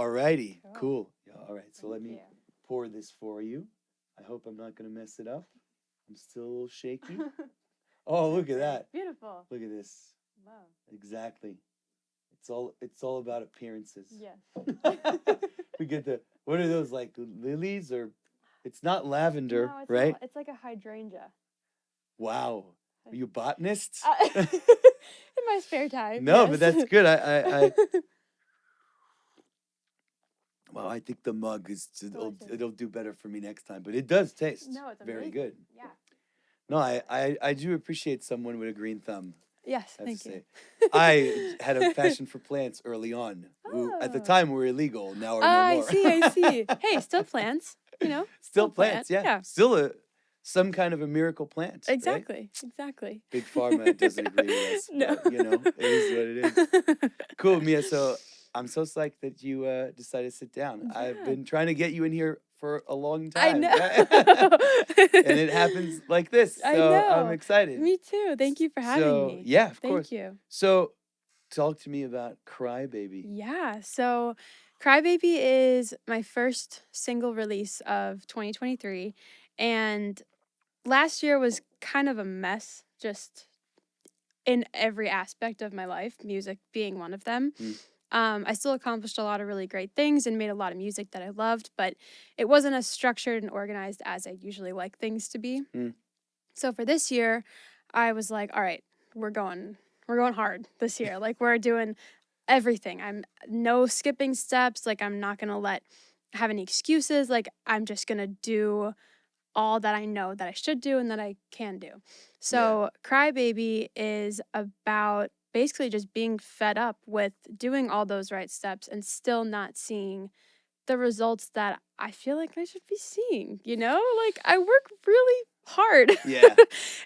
All righty. Cool. Yeah, all right. So let Thank me you. pour this for you. I hope I'm not going to mess it up. I'm still a little shaky. Oh, look at that. Beautiful. Look at this. Wow. Exactly. It's all about appearances. Yes. We get what are those, like lilies, or it's not lavender, No, it's right? not. It's like a hydrangea. Wow. Are you botanists? In my spare time. No, yes. but that's good. I Well, I think the mug it'll do better for me next time, but it does taste it's very amazing. good. Yeah. No, I do appreciate someone with a green thumb. Yes, I have thank to you. say. I had a passion for plants early on, who at the Oh. time were illegal, now are no I more. see. Hey, still plants, Still plants, plant. yeah. Still some kind of a miracle plant. Exactly. Right? Exactly. Big Pharma doesn't agree with us, No. but it is what it is. Cool, Mia. So I'm so psyched that you decided to sit down. Yeah. I've been trying to get you in here for a long I time. know. And it happens like this. So I know. I'm excited. Me too. Thank you for having me. Yeah, of course. Thank you. So talk to me about Cry Baby. Yeah. So Crybaby is my first single release of 2023. And last year was kind of a mess, just in every aspect of my life, music being one of them. I still accomplished a lot of really great things and made a lot of music that I loved, but it wasn't as structured and organized as I usually like things to be. So for this year, I was like, all right, we're going hard this year. Like, we're doing everything. I'm no skipping steps. Like, I'm not going to have any excuses. Like, I'm just going to do all that I know that I should do and that I can do. So Crybaby is about basically just being fed up with doing all those right steps and still not seeing the results that I feel like I should be seeing, Like, I work really hard. Yeah.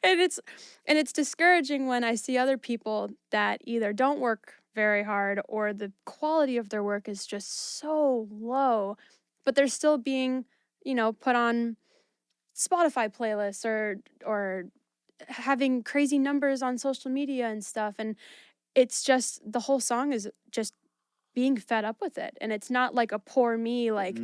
and it's discouraging when I see other people that either don't work very hard or the quality of their work is just so low, but they're still being, put on Spotify playlists or having crazy numbers on social media and stuff. And it's just, the whole song is just being fed up with it. And it's not like a poor me, like,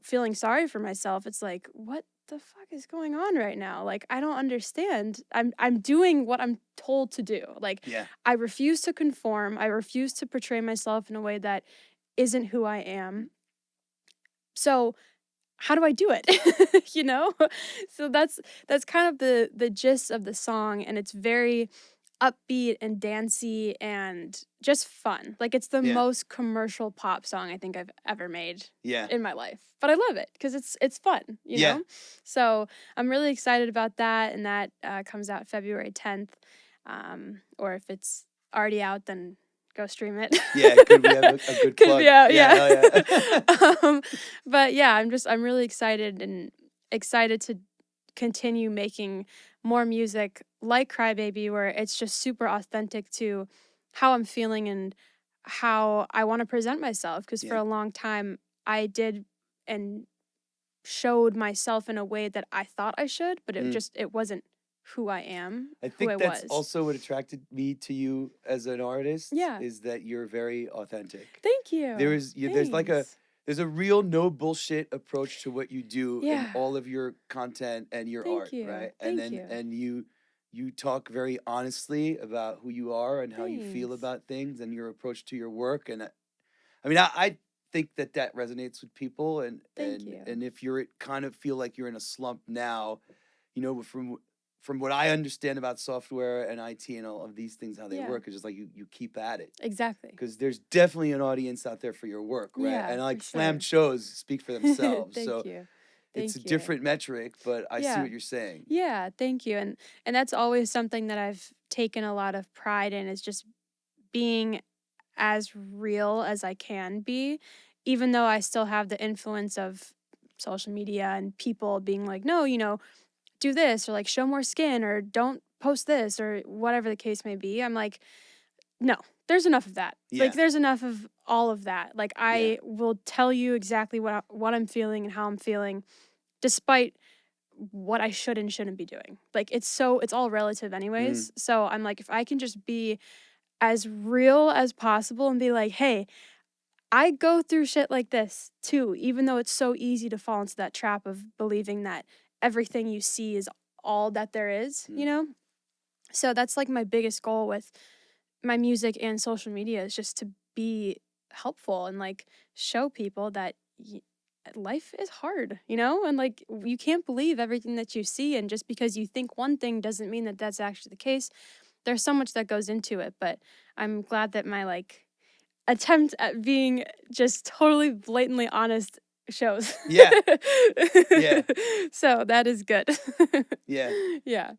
feeling sorry for myself. It's like, what the fuck is going on right now? Like, I don't understand. I'm doing what I'm told to do. Like, I refuse to conform. I refuse to portray myself in a way that isn't who I am. So how do I do it? So that's kind of the gist of the song, and it's very upbeat and dancey and just fun. Like, it's the most commercial pop song I think I've ever made in my life. But I love it because it's fun, you know? So I'm really excited about that, and that comes out February 10th. Or if it's already out, then go stream it. Yeah, could we have a good plug? Yeah. But yeah, I'm really excited to continue making more music like Crybaby, where it's just super authentic to how I'm feeling and how I want to present myself. Because for a long time, I did and showed myself in a way that I thought I should, but it wasn't who I am. I think that's also what attracted me to you as an artist. Yeah. Is that you're very authentic. Thank you. There's a real no bullshit approach to what you do in all of your content and your art, right? And you talk very honestly about who you are and how you feel about things and your approach to your work. And I think that resonates with people. And if you're kind of feel like you're in a slump now, from what I understand about software and IT and all of these things, how they work, it's just like you keep at it. Exactly. Because there's definitely an audience out there for your work, right? Yeah, and like slammed shows speak for themselves. Thank you. It's a different metric, but I see what you're saying. Yeah, thank you. And that's always something that I've taken a lot of pride in, is just being as real as I can be, even though I still have the influence of social media and people being like, no, do this, or like show more skin, or don't post this, or whatever the case may be. I'm like, no, there's enough of that. Like, there's enough of all of that. Like, I will tell you exactly what I'm feeling and how I'm feeling, despite what I should and shouldn't be doing. Like, it's all relative anyways. So I'm like, if I can just be as real as possible and be like, hey, I go through shit like this too, even though it's so easy to fall into that trap of believing that everything you see is all that there is, you know? So that's like my biggest goal with my music and social media is just to be helpful and like show people that life is hard, you know? And like you can't believe everything that you see, and just because you think one thing doesn't mean that that's actually the case. There's so much that goes into it, but I'm glad that my like attempt at being just totally blatantly honest shows. Yeah. Yeah. So that is good. Yeah. Yeah.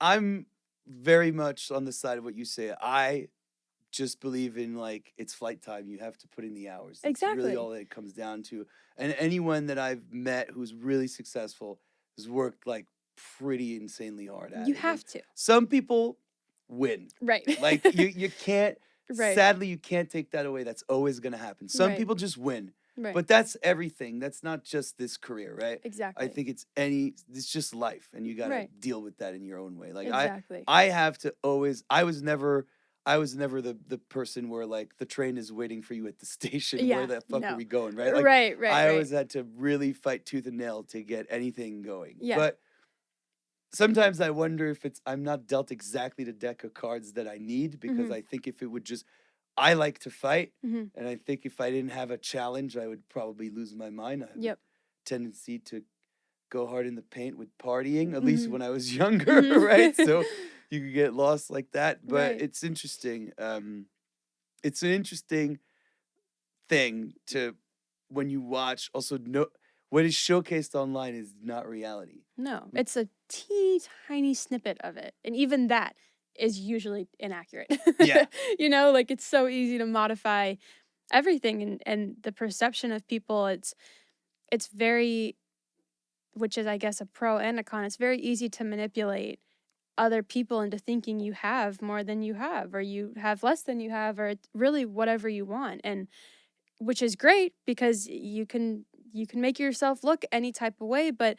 I'm very much on the side of what you say. I just believe in like it's flight time. You have to put in the hours. That's really all that it comes down to. And anyone that I've met who's really successful has worked like pretty insanely hard at it. You have to. Some people win. Right. Like you can't. Right. Sadly, you can't take that away. That's always going to happen. Some people just win. Right. But that's everything. That's not just this career, right? Exactly. I think it's just life, and you got to deal with that in your own way. Like I have to always, I was never the person where like the train is waiting for you at the station. Where the fuck are we going, right? Like, right. I always had to really fight tooth and nail to get anything going. Yeah. But sometimes I wonder if I'm not dealt exactly the deck of cards that I need, because I think if it would just, I like to fight, and I think if I didn't have a challenge, I would probably lose my mind. I have a tendency to go hard in the paint with partying, at least when I was younger, right? So you could get lost like that. But it's interesting. It's an interesting thing to, when you watch, also what is showcased online is not reality. No, it's a teeny tiny snippet of it. And even that is usually inaccurate. Yeah. You know, like it's so easy to modify everything, and the perception of people, it's very, which is I guess a pro and a con, it's very easy to manipulate other people into thinking you have more than you have, or you have less than you have, or it's really whatever you want. And which is great because you can make yourself look any type of way, but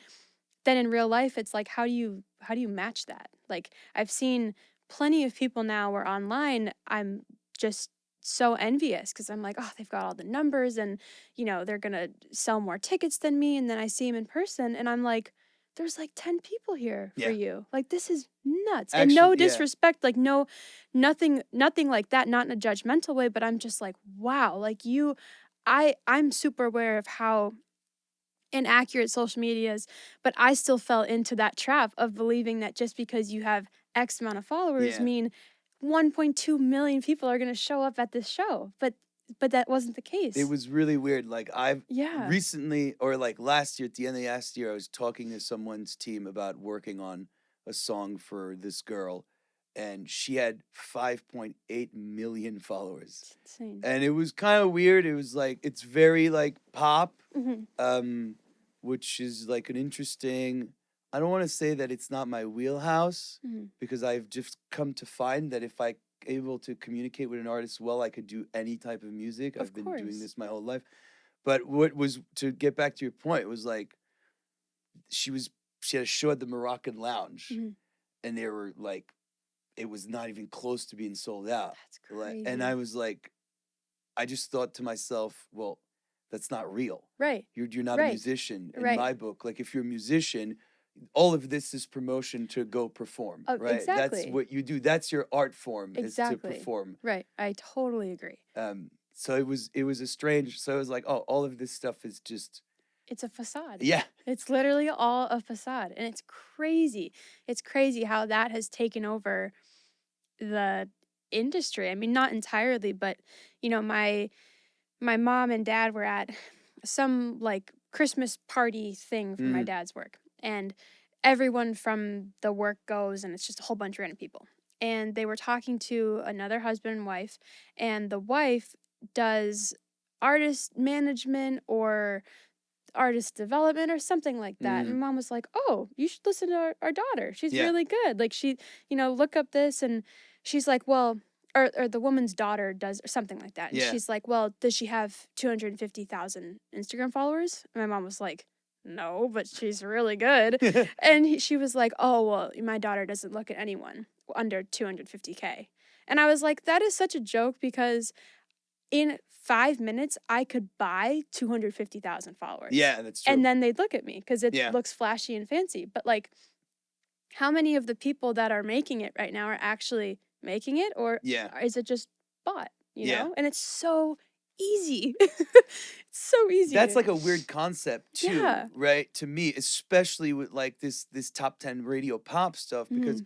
then in real life it's like how do you match that? Like I've seen plenty of people now where online I'm just so envious because I'm like, oh, they've got all the numbers and you know they're gonna sell more tickets than me, and then I see them in person and I'm like, there's like 10 people here for you. Like this is nuts. Actually, and no disrespect, like nothing like that, not in a judgmental way, but I'm just like, wow, like I'm super aware of how inaccurate social media is, but I still fell into that trap of believing that just because you have X amount of followers mean 1.2 million people are going to show up at this show. But that wasn't the case. It was really weird. Like I've recently, or like last year, at the end of last year, I was talking to someone's team about working on a song for this girl, and she had 5.8 million followers. It's insane. And it was kind of weird. It was like, it's very like pop, which is like an interesting, I don't want to say that it's not my wheelhouse, because I've just come to find that if I able to communicate with an artist well, I could do any type of music. I've been doing this my whole life. But what was, to get back to your point, it was like she had a show at the Moroccan Lounge, and they were like, it was not even close to being sold out. That's crazy. And I was like, I just thought to myself, well, that's not real. Right. You're not a musician in my book. Like if you're a musician, all of this is promotion to go perform, right? Exactly. That's what you do. That's your art form, is to perform. Right. I totally agree. So it was a strange, so it was like, oh, all of this stuff is just, it's a facade. Yeah. It's literally all a facade. And it's crazy. It's crazy how that has taken over the industry. I mean, not entirely, but you know, my mom and dad were at some like Christmas party thing for my dad's work. And everyone from the work goes, and it's just a whole bunch of random people. And they were talking to another husband and wife, and the wife does artist management or artist development or something like that. And mom was like, oh, you should listen to our daughter. She's really good. Like she, you know, look up this. And she's like, well, or the woman's daughter does, or something like that. And she's like, well, does she have 250,000 Instagram followers? And my mom was like, no, but she's really good. And she was like, oh, well, my daughter doesn't look at anyone under 250K. And I was like, that is such a joke, because in 5 minutes, I could buy 250,000 followers. Yeah, that's true. And then they'd look at me because it Yeah. looks flashy and fancy. But like, how many of the people that are making it right now are actually making it, or is it just bought, you know? And it's so easy. It's so easy. That's like a weird concept too, right? To me, especially with like this top 10 radio pop stuff, because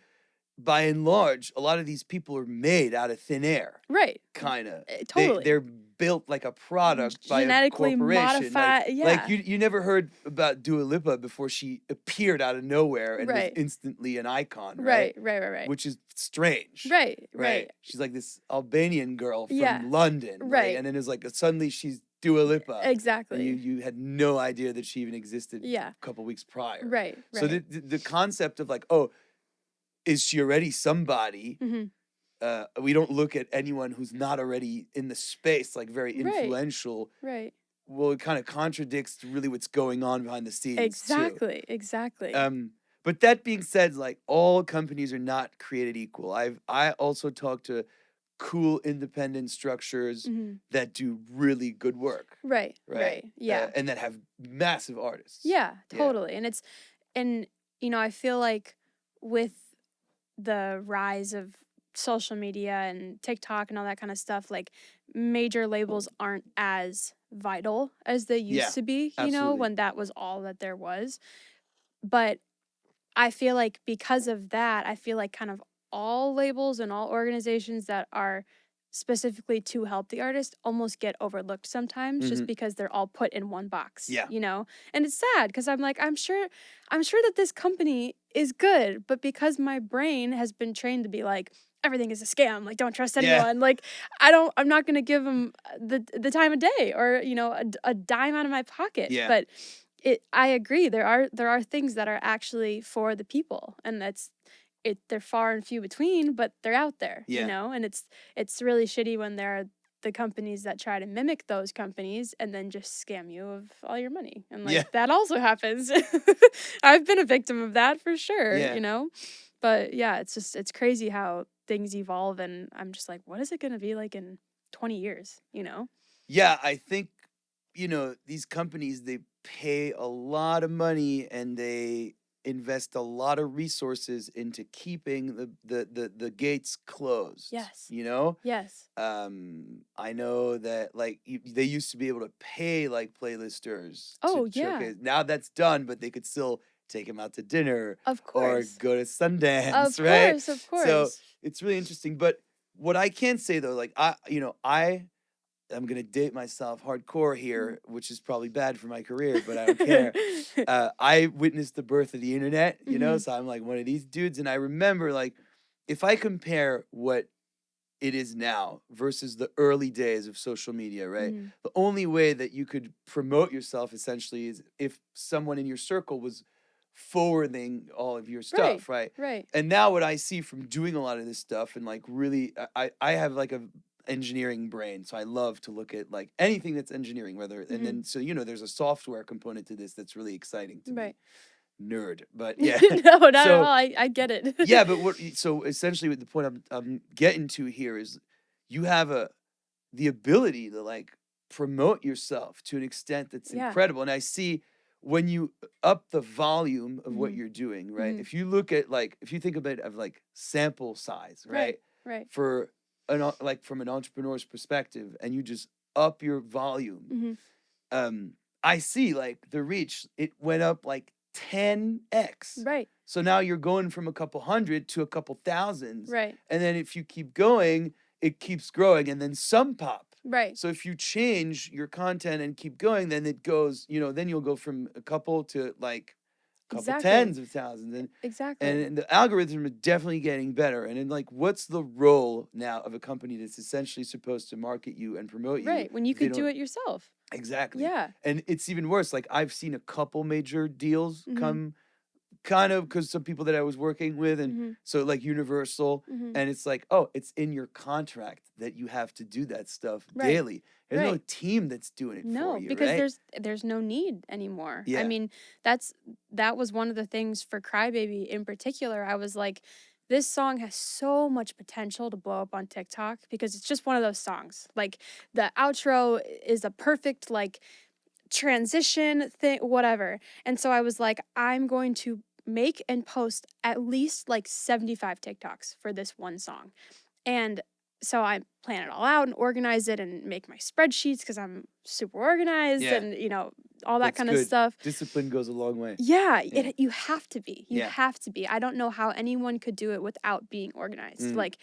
by and large, a lot of these people are made out of thin air. Right. Kind of. Totally. They're built like a product by a corporation. Modified, like you never heard about Dua Lipa before she appeared out of nowhere and was instantly an icon, right? Right. Which is strange. Right. She's like this Albanian girl from London. Right. And then it's like suddenly she's Dua Lipa. Exactly. And you had no idea that she even existed a couple weeks prior. Right. So the concept of like, oh, is she already somebody? We don't look at anyone who's not already in the space, like very influential. Right. Well, it kind of contradicts really what's going on behind the scenes. Exactly. But that being said, like all companies are not created equal. I also talk to cool independent structures that do really good work. Right. Yeah. And that have massive artists. Yeah, totally. And you know, I feel like with the rise of social media and TikTok and all that kind of stuff, like major labels aren't as vital as they used to be, you know, when that was all that there was. But I feel like because of that, I feel like kind of all labels and all organizations that are specifically to help the artist almost get overlooked sometimes just because they're all put in one box, you know? And it's sad because I'm like, I'm sure that this company is good, but because my brain has been trained to be like, everything is a scam, like don't trust anyone, like I'm not going to give them the time of day or, you know, a dime out of my pocket. But I agree, there are things that are actually for the people, and they're far and few between, but they're out there, you know? And it's really shitty when there are the companies that try to mimic those companies and then just scam you of all your money. And like that also happens. I've been a victim of that for sure, you know? But yeah, it's crazy how things evolve, and I'm just like, what is it going to be like in 20 years, you know? Yeah, I think, you know, these companies, they pay a lot of money and they invest a lot of resources into keeping the gates closed. Yes. You know? Yes. I know that like they used to be able to pay like playlisters. Yeah. Now that's done, but they could still take him out to dinner. Of course. Or go to Sundance, of right? Of course. So it's really interesting. But what I can say though, like I'm gonna date myself hardcore here, which is probably bad for my career, but I don't care. I witnessed the birth of the internet, you know, so I'm like one of these dudes. And I remember, like, if I compare what it is now versus the early days of social media, right? The only way that you could promote yourself essentially is if someone in your circle was forwarding all of your stuff, right? And now what I see from doing a lot of this stuff and like really, I have like a engineering brain, so I love to look at like anything that's engineering, whether and then so you know there's a software component to this that's really exciting to me. Nerd, but yeah. No, not at all. I get it. Yeah, but so essentially the point I'm getting to here is you have the ability to like promote yourself to an extent that's incredible. And I see when you up the volume of what you're doing, right? If you look at like if you think of it of like sample size, right? For like from an entrepreneur's perspective, and you just up your volume, I see like the reach, it went up like 10x. Right. So now you're going from a couple hundred to a couple thousands. Right. And then if you keep going, it keeps growing, and then some pop. Right. So if you change your content and keep going, then it goes, you know, then you'll go from a couple to like couple tens of thousands. And and the algorithm is definitely getting better. And then like what's the role now of a company that's essentially supposed to market you and promote you? Right, when you could do it yourself. Exactly. Yeah. And it's even worse. Like I've seen a couple major deals come kind of because some people that I was working with, and so like Universal, and it's like, oh, it's in your contract that you have to do that stuff daily. There's no team that's doing it for you, because there's no need anymore. I mean, that was one of the things for Crybaby in particular. I was like, this song has so much potential to blow up on TikTok because it's just one of those songs. Like the outro is a perfect like transition thing, whatever. And so I was like, I'm going to make and post at least like 75 TikToks for this one song. And so I plan it all out and organize it and make my spreadsheets because I'm super organized and, you know, all that kind of stuff. Discipline goes a long way. Yeah. You have to be. You have to be. I don't know how anyone could do it without being organized. Like,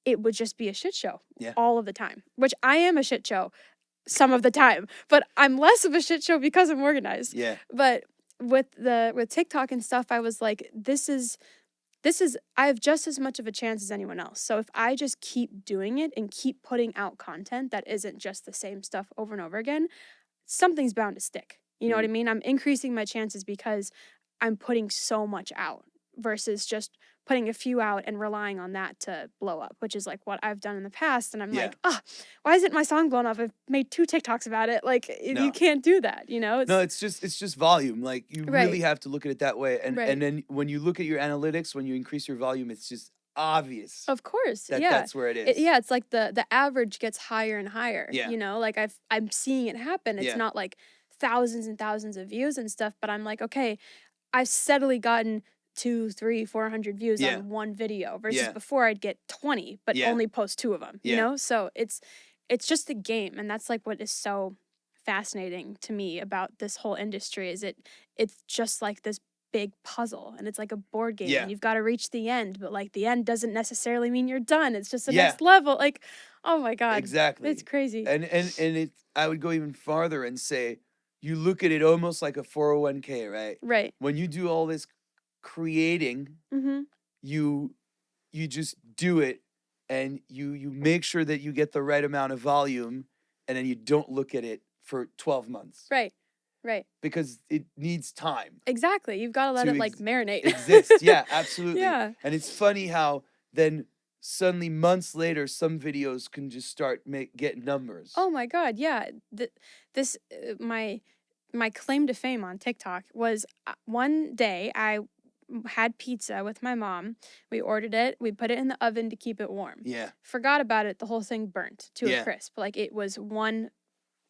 it would just be a shit show all of the time, which I am a shit show some of the time, but I'm less of a shit show because I'm organized. Yeah. But with TikTok and stuff, I was like, this is I have just as much of a chance as anyone else. So if I just keep doing it and keep putting out content that isn't just the same stuff over and over again, something's bound to stick. You know what I mean? I'm increasing my chances because I'm putting so much out versus just putting a few out and relying on that to blow up, which is like what I've done in the past. And I'm like, why isn't my song blown up? I've made 2 TikToks about it. Like, you can't do that, you know? It's just volume. Like, you really have to look at it that way. And then when you look at your analytics, when you increase your volume, it's just obvious. Of course. That's where it is. It's like the average gets higher and higher. You know, like I'm seeing it happen. It's not like thousands and thousands of views and stuff, but I'm like, okay, I've steadily gotten 200, 300, 400 views on one video versus before I'd get 20, but only post 2 of them, you know? So it's just a game. And that's like what is so fascinating to me about this whole industry is it's just like this big puzzle and it's like a board game and you've got to reach the end, but like the end doesn't necessarily mean you're done. It's just the next level. Like, oh my God. Exactly. It's crazy. And I would go even farther and say, you look at it almost like a 401k, right? Right. When you do all this creating, you just do it and you make sure that you get the right amount of volume and then you don't look at it for 12 months. Right. Because it needs time. Exactly. You've got to let it like marinate. Exist. Yeah, absolutely. Yeah. And it's funny how then suddenly months later, some videos can just start get numbers. Oh my God. Yeah. My claim to fame on TikTok was one day I had pizza with my mom. We ordered it. We put it in the oven to keep it warm. Yeah. Forgot about it. The whole thing burnt to a crisp. Like it was one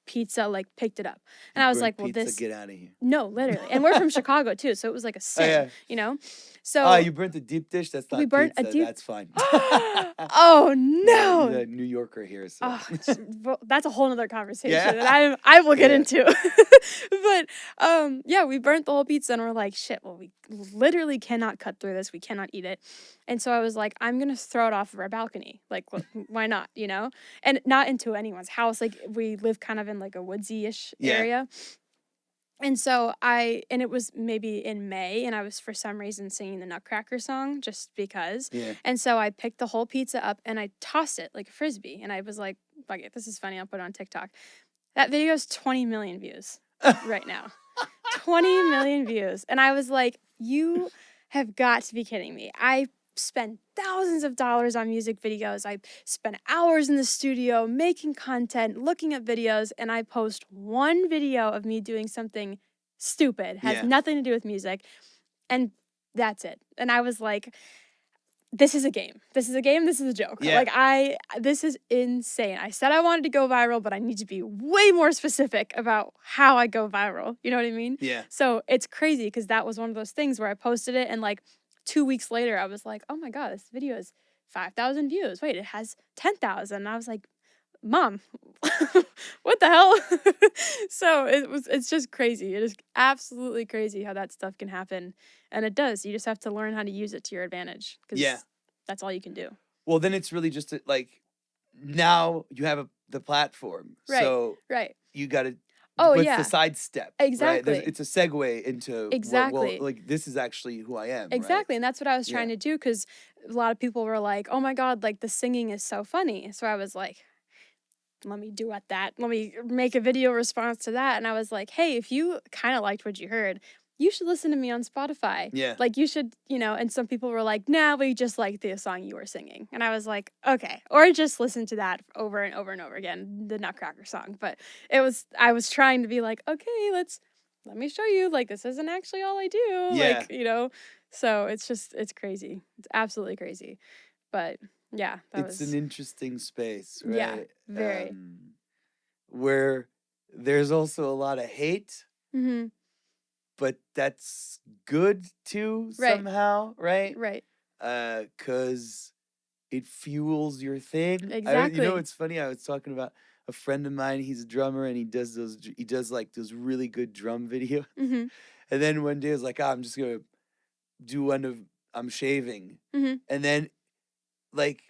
pizza, like picked it up. And I was like, well, pizza, get out of here. No, literally. And we're from Chicago too. So it was like a sin, you know? So you burnt a deep dish? That's not pizza. That's fine. Oh no. He's a New Yorker here. So. Well, that's a whole nother conversation that I will get into. But we burnt the whole pizza and we're like, shit, well, we literally cannot cut through this. We cannot eat it. And so I was like, I'm going to throw it off of our balcony. Like, why not, you know? And not into anyone's house. Like, we live kind of in like a woodsy-ish area. And so and it was maybe in May, and I was for some reason singing the Nutcracker song just because. Yeah. And so I picked the whole pizza up and I tossed it like a Frisbee. And I was like, fuck it, this is funny. I'll put it on TikTok. That video has 20 million views right now. 20 million views. And I was like, you have got to be kidding me. I spend thousands of dollars on music videos. I spend hours in the studio making content, looking at videos, and I post one video of me doing something stupid, has nothing to do with music, and that's it. And I was like, this is a game. This is a game. This is a joke. Yeah. Like this is insane. I said I wanted to go viral, but I need to be way more specific about how I go viral. You know what I mean? Yeah. So it's crazy because that was one of those things where I posted it and like 2 weeks later, I was like, oh my God, this video has 5,000 views. Wait, it has 10,000. And I was like, Mom, what the hell? So it's just crazy. It is absolutely crazy how that stuff can happen. And it does. You just have to learn how to use it to your advantage. Because that's all you can do. Well, then it's really just like, now you have the platform. Right. So you got to. What's the sidestep? Exactly. Right? It's a segue into exactly. Like this is actually who I am. Exactly, right? And that's what I was trying to do because a lot of people were like, "Oh my God, like the singing is so funny." So I was like, "Let me duet that. Let me make a video response to that." And I was like, "Hey, if you kind of liked what you heard, you should listen to me on Spotify. Yeah. Like you should, you know." And some people were like, "Nah, we just like the song you were singing." And I was like, "Okay." Or just listen to that over and over and over again, the Nutcracker song. But I was trying to be like, "Okay, let me show you. Like this isn't actually all I do." Yeah. Like, you know. So it's crazy. It's absolutely crazy. But yeah, it's an interesting space, right? Yeah, very. Where there's also a lot of hate, Mm-hmm. but that's good too, somehow, right? Right. 'Cause it fuels your thing. Exactly. It's funny. I was talking about a friend of mine. He's a drummer, and he does like those really good drum videos. Mm-hmm. And then one day I was like, I'm just gonna do one of I'm shaving, Mm-hmm. and then like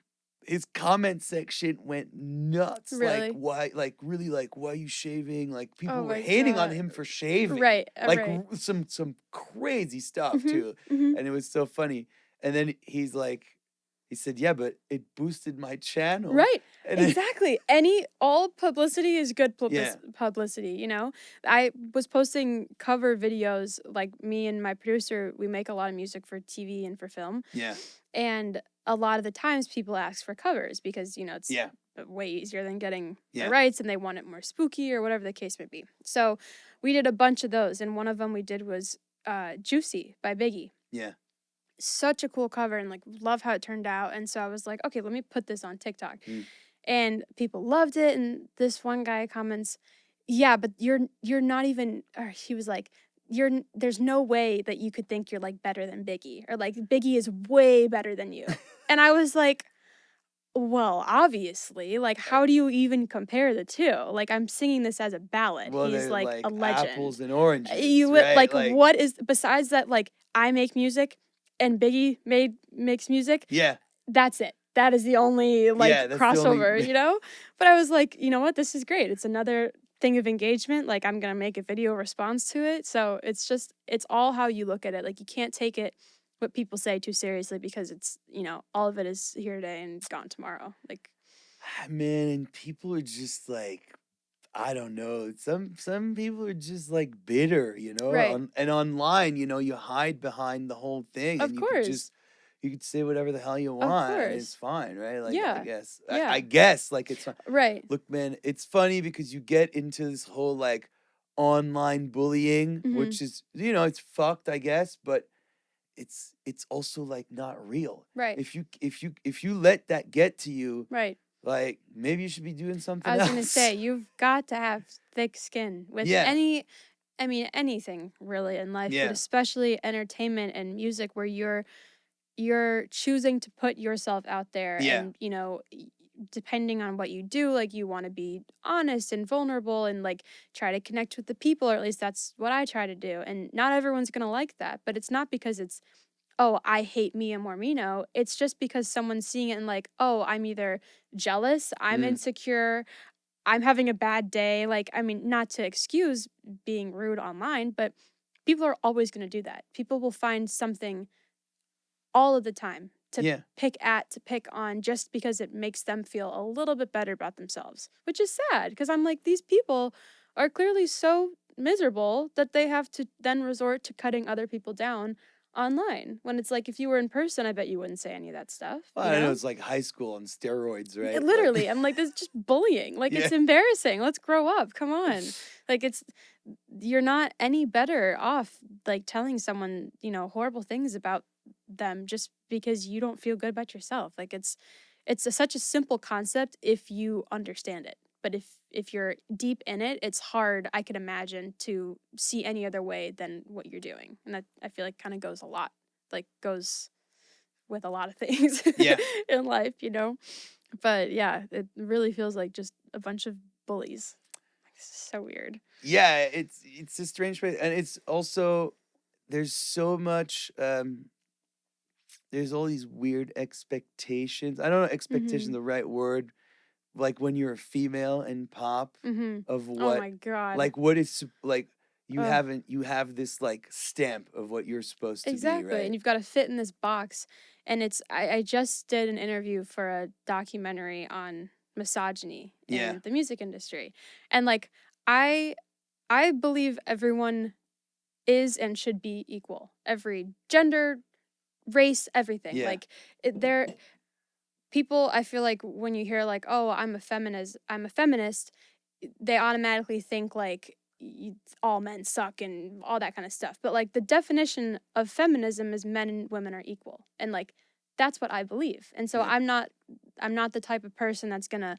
his comment section went nuts. Really? Like why? Like really? Like why are you shaving? Like people were my hating on God. him for shaving. Right. Like Right. some crazy stuff Mm-hmm. too, Mm-hmm. and it was so funny. And then he said, yeah, but it boosted my channel. Right. And Exactly. All publicity is good Yeah. publicity, you know? I was posting cover videos, like me and my producer, we make a lot of music for TV and for film. Yeah. And a lot of the times people ask for covers because, it's Yeah. way easier than getting Yeah. the rights, and they want it more spooky or whatever the case may be. So we did a bunch of those, and one of them we did was Juicy by Biggie. Yeah. Such a cool cover, and like love how it turned out. And so I was like, okay, let me put this on TikTok. And people loved it. And this one guy comments, yeah, but you're not even, or he was like, there's no way that you could think you're like better than Biggie, or like Biggie is way better than you. And I was like, well, obviously, like, how do you even compare the two? Like, I'm singing this as a ballad. Well, He's they're like a legend. apples and oranges. You right? like what is besides that? Like, I make music, and Biggie makes music. Yeah. That's it. That is the only crossover, the only... But I was like, you know what? This is great. It's another thing of engagement. Like, I'm gonna make a video response to it. So it's all how you look at it. Like, you can't take it what people say too seriously, because it's all of it is here today and gone tomorrow. Like, man, and people are just like, I don't know. Some people are just like bitter, right. And online, you hide behind the whole thing, Of and course. you could say whatever the hell you Of want, and course. it's fine, right? Like, Yeah. I guess, Yeah. I guess, like, it's fine. Right. Look, man, it's funny because you get into this whole like online bullying, which is, it's fucked, I guess, but it's also like not real. Right. If you let that get to you, right. Like, maybe you should be doing something else. I was else. gonna say, you've got to have thick skin with anything really in life, but especially entertainment and music, where you're choosing to put yourself out there, and depending on what you do, like, you want to be honest and vulnerable and like try to connect with the people, or at least that's what I try to do. And not everyone's gonna like that, but it's not because it's, oh, I hate Mia Mormino. It's just because someone's seeing it and like, oh, I'm either jealous, I'm insecure, I'm having a bad day. Like, I mean, not to excuse being rude online, but people are always going to do that. People will find something all of the time to pick on, just because it makes them feel a little bit better about themselves, which is sad, because I'm like, these people are clearly so miserable that they have to then resort to cutting other people down online, when it's like, if you were in person, I bet you wouldn't say any of that stuff. Well, I know it's like high school on steroids, right? Literally, I'm like, this is just bullying. Like, it's embarrassing. Let's grow up. Come on. Like, you're not any better off like telling someone, horrible things about them just because you don't feel good about yourself. Like, it's such a simple concept if you understand it. But if you're deep in it, it's hard, I could imagine, to see any other way than what you're doing. And that, I feel like, kind of goes with a lot of things in life, But yeah, it really feels like just a bunch of bullies. It's so weird. Yeah, it's a strange place. And it's also, there's so much, there's all these weird expectations. I don't know, expectation the right word. Like, when you're a female in pop, of what, oh my God, like, what is, like, you have this like stamp of what you're supposed to be, right? And you've got to fit in this box. And I just did an interview for a documentary on misogyny in the music industry, and like, I believe everyone is and should be equal, every gender, race, everything. Like, people, I feel like, when you hear like, oh, I'm a feminist, they automatically think like all men suck and all that kind of stuff. But like the definition of feminism is men and women are equal. And like that's what I believe. And so I'm not the type of person that's going to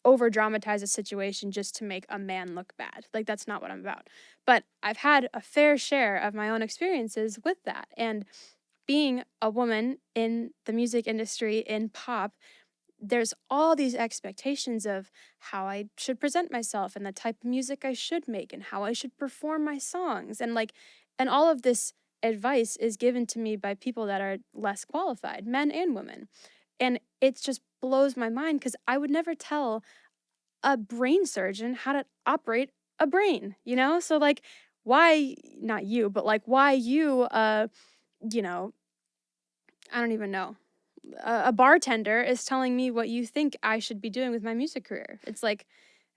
over dramatize a situation just to make a man look bad. Like that's not what I'm about. But I've had a fair share of my own experiences with that. And being a woman in the music industry, in pop, there's all these expectations of how I should present myself and the type of music I should make and how I should perform my songs. And like, and all of this advice is given to me by people that are less qualified, men and women. And it just blows my mind because I would never tell a brain surgeon how to operate a brain, you know? So like, why, not you, but like, why you, you know, I don't even know. A bartender is telling me what you think I should be doing with my music career. It's like,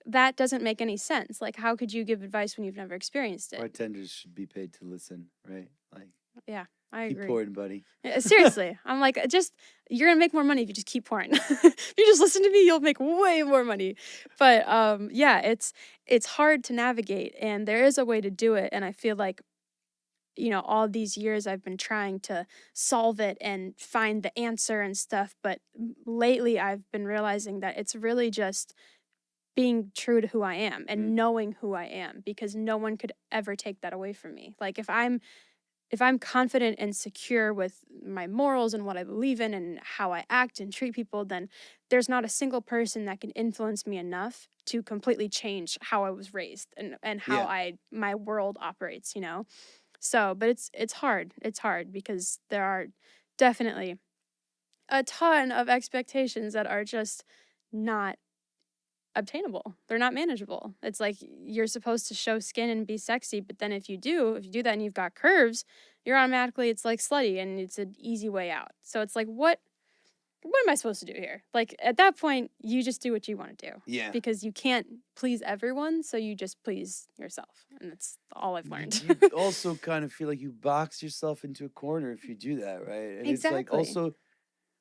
that doesn't make any sense. Like, how could you give advice when you've never experienced it? Bartenders should be paid to listen, right? Like, yeah, I agree. Keep pouring, buddy. Yeah, seriously. I'm like, you're going to make more money if you just keep pouring. If you just listen to me, you'll make way more money. But yeah, it's hard to navigate and there is a way to do it. And I feel like, you know, all these years I've been trying to solve it and find the answer and stuff. But lately I've been realizing that it's really just being true to who I am and knowing who I am, because no one could ever take that away from me. Like if I'm confident and secure with my morals and what I believe in and how I act and treat people, then there's not a single person that can influence me enough to completely change how I was raised and how my world operates, you know? So, but it's hard. It's hard because there are definitely a ton of expectations that are just not obtainable. They're not manageable. It's like you're supposed to show skin and be sexy, but then if you do that and you've got curves, you're automatically, it's like slutty and it's an easy way out. So it's like, what am I supposed to do here? Like at that point, you just do what you want to do. Yeah. Because you can't please everyone, so you just please yourself. And that's all I've learned. You also kind of feel like you box yourself into a corner if you do that, right? And exactly. It's like also,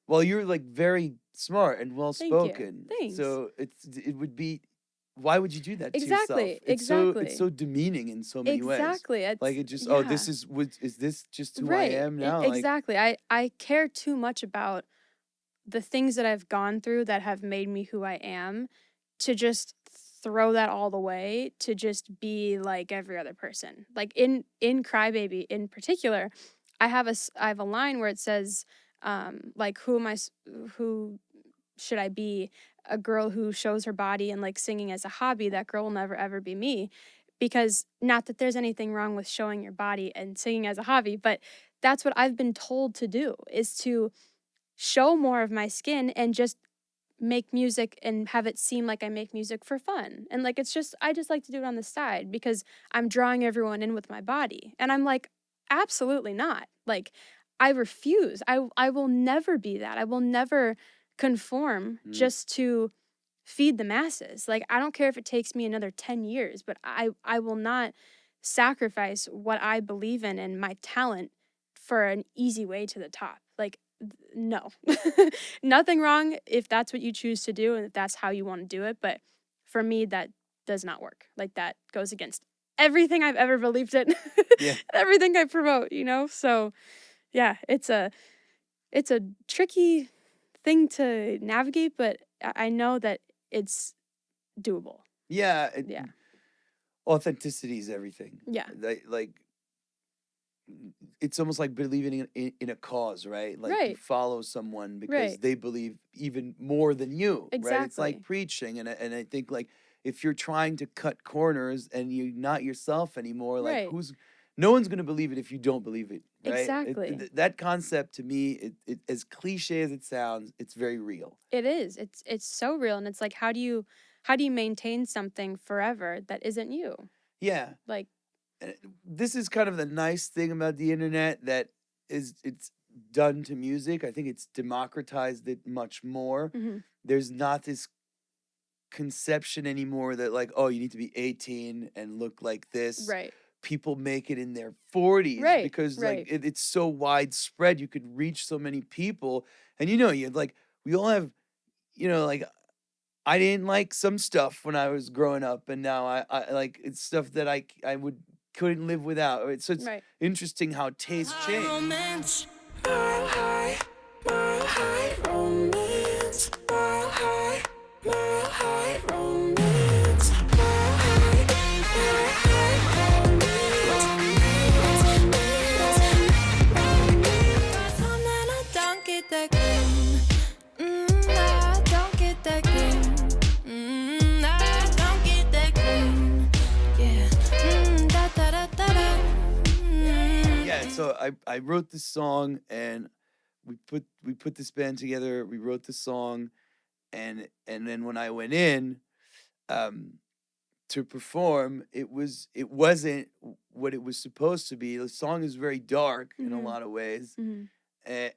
well, you're like very smart and well spoken. Thanks. So it would be, why would you do that to exactly. yourself? It's so demeaning in so many ways. Exactly. Like it just, oh, is this just who I am now? Exactly. I care too much about the things that I've gone through that have made me who I am to just throw that all away to just be like every other person. Like in Crybaby in particular, I have a line where it says, like, who should I be? A girl who shows her body and like singing as a hobby. That girl will never ever be me. Because not that there's anything wrong with showing your body and singing as a hobby, but that's what I've been told to do, is to show more of my skin and just make music and have it seem like I make music for fun. And like, I just like to do it on the side because I'm drawing everyone in with my body. And I'm like, absolutely not. Like, I refuse. I will never be that. I will never conform just to feed the masses. Like, I don't care if it takes me another 10 years, but I will not sacrifice what I believe in and my talent for an easy way to the top. Like, no. Nothing wrong if that's what you choose to do and if that's how you want to do it, but for me that does not work. Like, that goes against everything I've ever believed in. Everything I promote, you know? So yeah, it's a tricky thing to navigate, but I know that it's doable. Yeah. Authenticity is everything. Yeah. Like it's almost like believing in a cause, right? Like you follow someone because they believe even more than you, right? It's like preaching, and I think like if you're trying to cut corners and you're not yourself anymore, like no one's gonna believe it if you don't believe it, right? Exactly. That concept to me, it as cliche as it sounds, it's very real. It is. It's so real, and it's like how do you maintain something forever that isn't you? Yeah. Like, this is kind of the nice thing about the internet that it's done to music. I think it's democratized it much more. There's not this conception anymore that like, oh, you need to be 18 and look like this. Right. People make it in their 40s because like it's so widespread. You could reach so many people, and you know, you like we all have, you know, like I didn't like some stuff when I was growing up, and now I like it's stuff that I couldn't live without. So it's interesting how taste change. Romance, mile high, romance, mile high, romance, mile high, So I wrote this song, and we put this band together. We wrote the song, and then when I went in to perform, it wasn't what it was supposed to be. The song is very dark in a lot of ways, and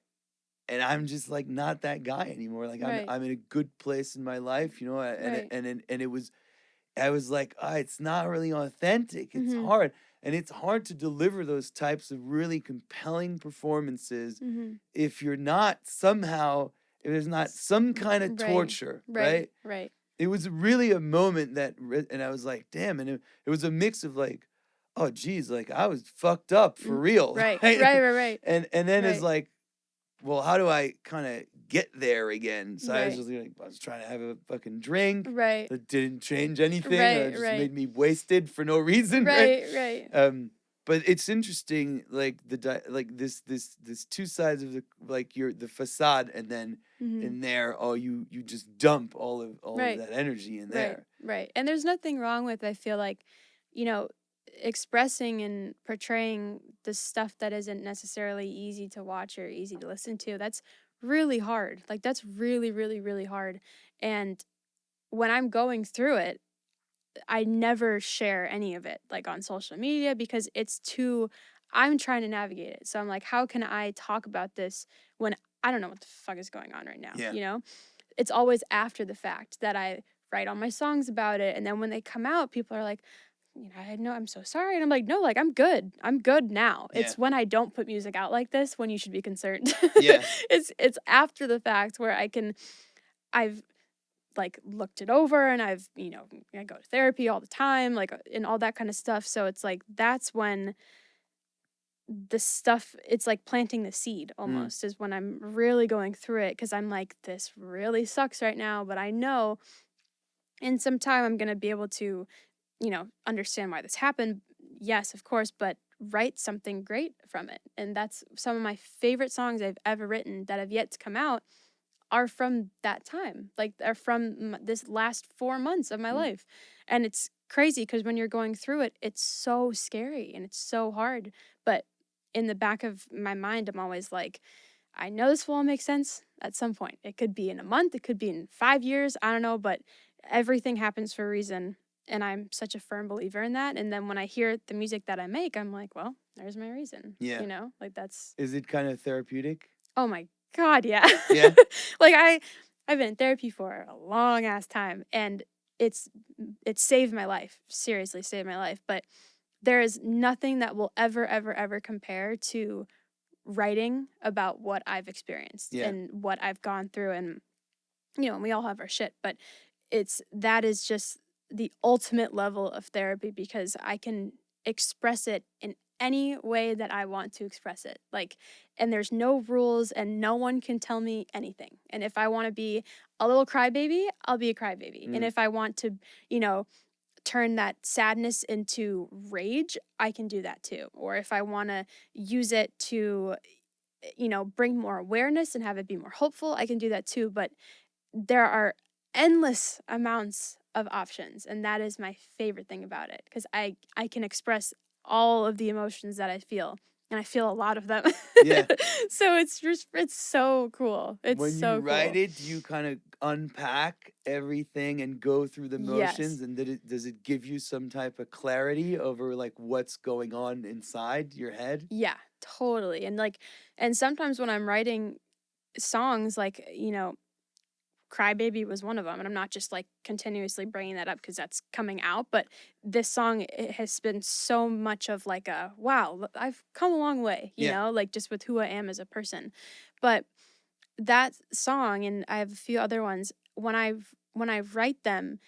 I'm just like not that guy anymore. Like I'm in a good place in my life, you know. And it was, I was like, it's not really authentic. It's hard. And it's hard to deliver those types of really compelling performances if you're not somehow, if there's not some kind of torture, right? Right. It was really a moment that, and I was like, damn. And it was a mix of like, oh, geez, like I was fucked up for real. Right. And then it's like, well, how do I kind of get there again? So I was just like, I was trying to have a fucking drink. Right. That didn't change anything. It just made me wasted for no reason. Right. But it's interesting, like this two sides of the, like the facade, and then in there, you just dump all of that energy in there. Right. And there's nothing wrong with, I feel like, you know, expressing and portraying the stuff that isn't necessarily easy to watch or easy to listen to. That's really hard. Like that's really, really, really hard. And when I'm going through it, I never share any of it like on social media because I'm trying to navigate it. So I'm like, how can I talk about this when I don't know what the fuck is going on right now? Yeah. You know, it's always after the fact that I write all my songs about it. And then when they come out, people are like, you know, I'm so sorry. And I'm like, no, like, I'm good. I'm good now. Yeah. It's when I don't put music out like this when you should be concerned. Yeah. It's after the fact where I've like looked it over and I've, you know, I go to therapy all the time, like, and all that kind of stuff. So it's like, that's when the stuff, it's like planting the seed almost is when I'm really going through it. 'Cause I'm like, this really sucks right now, but I know in some time I'm going to be able to, you know, understand why this happened. Yes, of course, but write something great from it. And that's some of my favorite songs I've ever written that have yet to come out are from that time. Like, they're from this last 4 months of my life. And it's crazy because when you're going through it, it's so scary and it's so hard. But in the back of my mind, I'm always like, I know this will all make sense at some point. It could be in a month, it could be in 5 years, I don't know, but everything happens for a reason. And I'm such a firm believer in that. And then when I hear the music that I make, I'm like, well, there's my reason. Yeah. You know, like that's. Is it kind of therapeutic? Oh my God, yeah. Yeah. Like I've been in therapy for a long ass time and it's saved my life. Seriously saved my life. But there is nothing that will ever compare to writing about what I've experienced and what I've gone through. And, you know, we all have our shit, but that is just the ultimate level of therapy because I can express it in any way that I want to express it. Like, and there's no rules and no one can tell me anything. And if I want to be a little crybaby, I'll be a crybaby. And if I want to, you know, turn that sadness into rage, I can do that too. Or if I want to use it to, you know, bring more awareness and have it be more hopeful, I can do that too. But there are endless amounts of options, and that is my favorite thing about it because I can express all of the emotions that I feel, and I feel a lot of them. Yeah. So it's so cool. It's when so you write it, do you kind of unpack everything and go through the motions? Yes. And does it give you some type of clarity over like what's going on inside your head? Yeah, totally. And sometimes when I'm writing songs, like, you know, Crybaby was one of them, and I'm not just like continuously bringing that up because that's coming out, but this song, it has been so much of like a, wow, I've come a long way, you know, like just with who I am as a person. But that song, and I have a few other ones, when I've when I write them,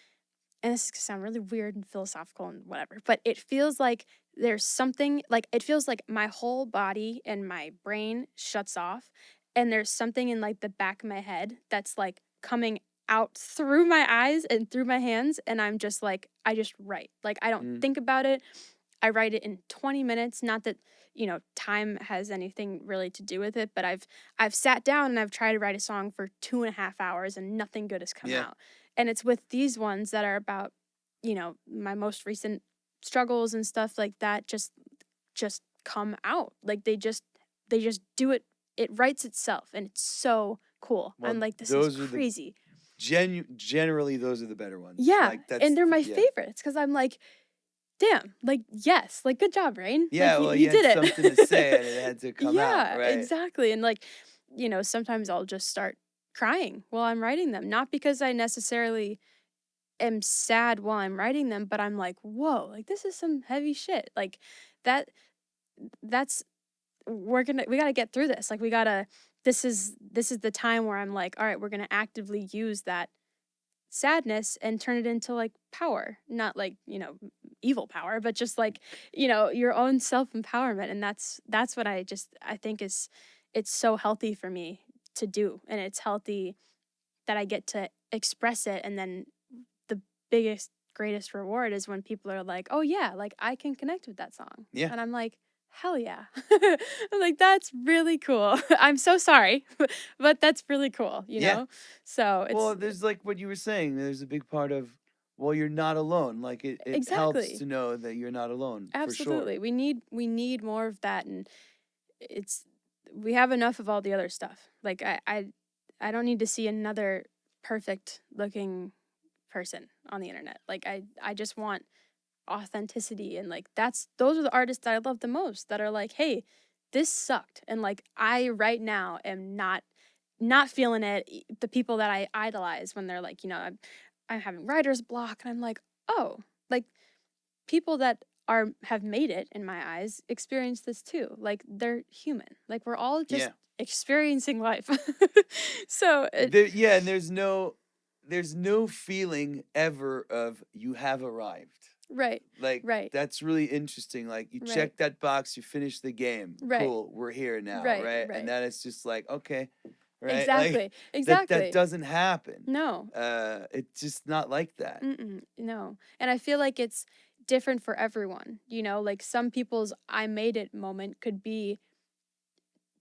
and this is gonna sound really weird and philosophical and whatever, but it feels like there's something, like, it feels like my whole body and my brain shuts off, and there's something in, like, the back of my head that's, like, coming out through my eyes and through my hands, and I'm just, like, I just write. Like, I don't think about it. I write it in 20 minutes. Not that, time has anything really to do with it, but I've sat down and I've tried to write a song for 2.5 hours and nothing good has come out. And it's with these ones that are about, my most recent struggles and stuff like that just come out. Like they just do it. It writes itself, and it's so cool. Well, I'm like, this is crazy. Generally, those are the better ones. Yeah, like, and they're my favorites because I'm like, damn, like, yes, like, good job, Rain. Yeah, like, well, you did had something to say and it had to come out, right? Exactly. And, like, sometimes I'll just start crying while I'm writing them. Not because I necessarily am sad while I'm writing them, but I'm like, whoa, like, this is some heavy shit. Like, that's, we gotta get through this. Like, this is the time where I'm like, all right, we're gonna actively use that sadness and turn it into, like, power. Not like, evil power, but just like, your own self-empowerment. And that's what I think it's so healthy for me to do. And it's healthy that I get to express it. And then the biggest, greatest reward is when people are like, oh yeah, like, I can connect with that song. Yeah. And I'm like, hell yeah. I'm like, that's really cool. I'm so sorry, but that's really cool, you know? So it's... Well, there's, like, what you were saying, there's a big part of, well, you're not alone. Like, it Exactly. helps to know that you're not alone. Absolutely. For sure. We need more of that. And we have enough of all the other stuff. Like, I don't need to see another perfect looking person on the internet. Like, I just want authenticity. And, like, those are the artists that I love the most, that are like, hey, this sucked, and, like, I right now am not feeling it. The people that I idolize, when they're like, I'm having writer's block, and I'm like, oh, like, people that have made it, in my eyes, experience this too. Like, they're human. Like, we're all just experiencing life. So and there's no feeling ever of you have arrived. Right. Like, right. That's really interesting. Like, you check that box, you finish the game. Right. Cool, we're here now, right? And then it's just like, okay, right? Exactly. Like, exactly. That doesn't happen. No. It's just not like that. No. And I feel like it's different for everyone. Like, some people's I made it moment could be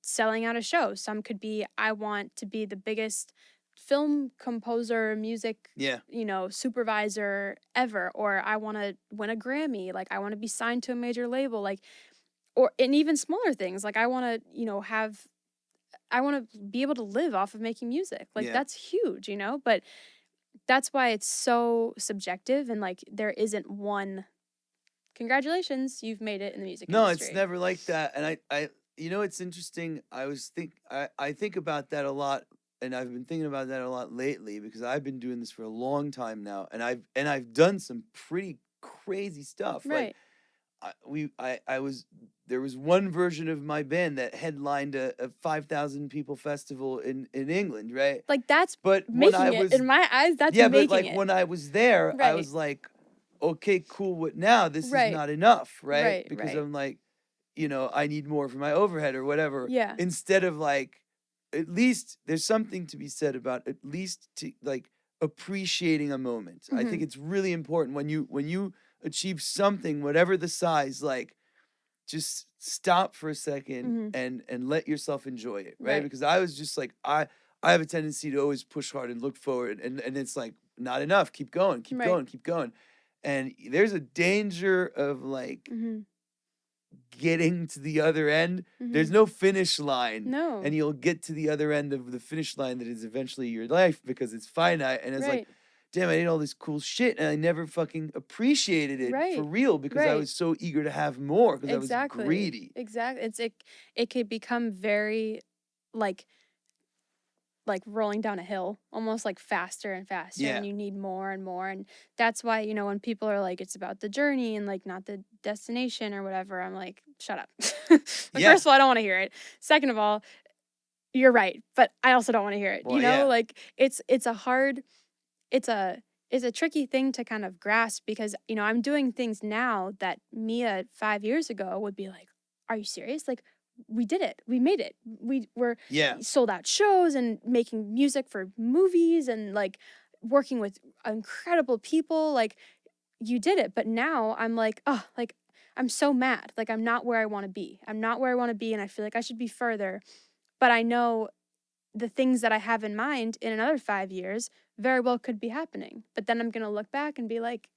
selling out a show. Some could be, I want to be the biggest film composer, music, supervisor ever, or I want to win a Grammy. Like, I want to be signed to a major label. Like, and even smaller things. Like, I want to, I want to be able to live off of making music. Like, that's huge, But that's why it's so subjective, and, like, there isn't one, congratulations, you've made it in the music industry. No, it's never like that. And I it's interesting. I think about that a lot, and I've been thinking about that a lot lately, because I've been doing this for a long time now, and I've done some pretty crazy stuff. Right. Like, there was one version of my band that headlined a 5,000 people festival in England, right? Like, in my eyes, that's making but, like, it. when I was there, I was like, okay, cool, what now? This is not enough, right? Because I'm like, I need more for my overhead or whatever. Yeah. Instead of, like, at least there's something to be said about at least like appreciating a moment. I think it's really important when you achieve something, whatever the size, like, just stop for a second and let yourself enjoy it, right? Because I was just like, I have a tendency to always push hard and look forward, and it's like, not enough, keep going, keep going. And there's a danger of, like, getting to the other end. There's no finish line. No. And you'll get to the other end of the finish line that is eventually your life, because it's finite. And it's like, damn, I did all this cool shit and I never fucking appreciated it for real, because I was so eager to have more, because I was greedy. Exactly. It could become very, like rolling down a hill, almost, like, faster and faster, and you need more and more. And that's why, when people are like, it's about the journey and, like, not the destination or whatever, I'm like, shut up. First of all, I don't want to hear it. Second of all, you're right, but I also don't want to hear it. Well, Like, it's a hard it's a tricky thing to kind of grasp because, you know, I'm doing things now that Mia 5 years ago would be like, "Are you serious? Like, we did it. We made it. We were sold out shows and making music for movies and like working with incredible people. Like, you did it." But now I'm like, oh, like, I'm so mad. Like, I'm not where I want to be. I'm not where I want to be. And I feel like I should be further. But I know the things that I have in mind in another 5 years very well could be happening. But then I'm going to look back and be like,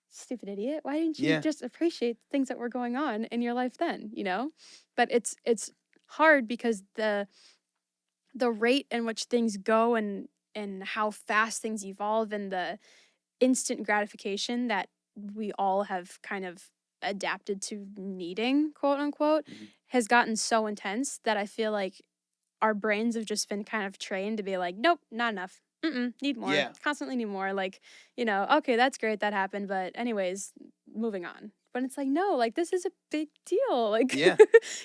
stupid idiot, why didn't you just appreciate the things that were going on in your life then, you know? But it's hard because the rate in which things go and how fast things evolve and the instant gratification that we all have kind of adapted to needing, quote unquote, has gotten so intense that I feel like our brains have just been kind of trained to be like, nope, not enough. Need more. Constantly need more. Like, you know, okay, that's great, that happened, but anyways, moving on. But it's like, no, like, this is a big deal. Like, you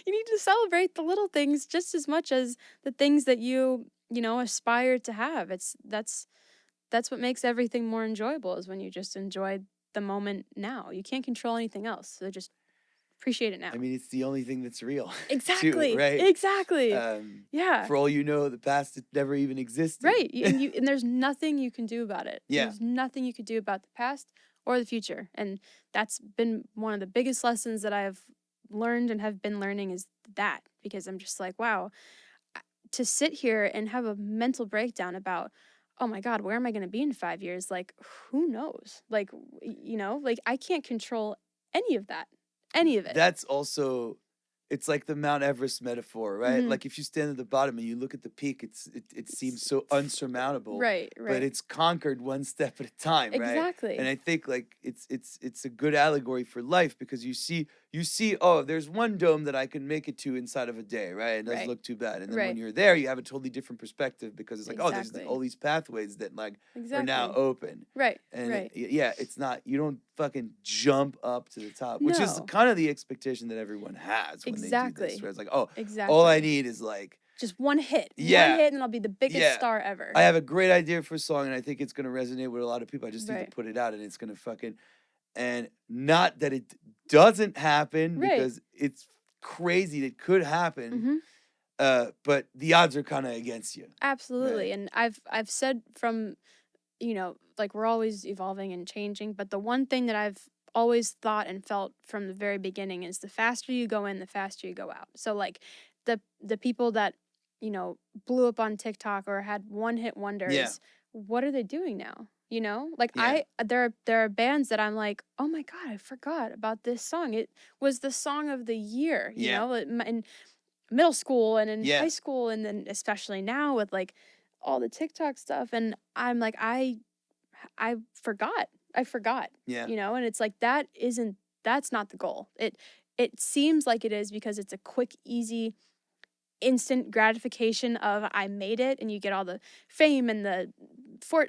need to celebrate the little things just as much as the things that you know, aspire to have. That's what makes everything more enjoyable, is when you just enjoy the moment now. You can't control anything else, so just appreciate it now. I mean, it's the only thing that's real. Exactly. Too, right? Exactly. For all you know, the past never even existed. Right. And there's nothing you can do about it. There's nothing you could do about the past or the future. And that's been one of the biggest lessons that I've learned and have been learning, is that, because I'm just like, wow, to sit here and have a mental breakdown about, oh my God, where am I going to be in 5 years? Like, who knows? Like, you know, like, I can't control any of that. Any of it. That's also, it's like the Mount Everest metaphor, right? Like, if you stand at the bottom and you look at the peak, it seems so unsurmountable. Right. But it's conquered one step at a time, right? Exactly. And I think, like, it's a good allegory for life, because you see, oh, there's one dome that I can make it to inside of a day, right? It doesn't look too bad. And then when you're there, you have a totally different perspective, because it's like, oh, there's all these pathways that, like, are now open. Right. And it's not, you don't fucking jump up to the top, which is kind of the expectation that everyone has when they do this. Where it's like, oh, all I need is like just one hit. One hit, and I'll be the biggest star ever. I have a great idea for a song, and I think it's gonna resonate with a lot of people. I just need to put it out, and it's gonna fucking, and not that it doesn't happen, because it's crazy. It could happen. But the odds are kind of against you. Absolutely. And I've said from, you know, like, we're always evolving and changing, but the one thing that I've always thought and felt from the very beginning is, the faster you go in, the faster you go out. So, like, the people that, you know, blew up on TikTok or had one hit wonders, what are they doing now? You know, like, there are bands that I'm like, oh my God, I forgot about this song. It was the song of the year, you know, in middle school and in high school, and then especially now with, like, all the TikTok stuff. And I'm like, I forgot, you know, and it's like, that's not the goal. It seems like it is, because it's a quick, easy, instant gratification of, I made it, and you get all the fame and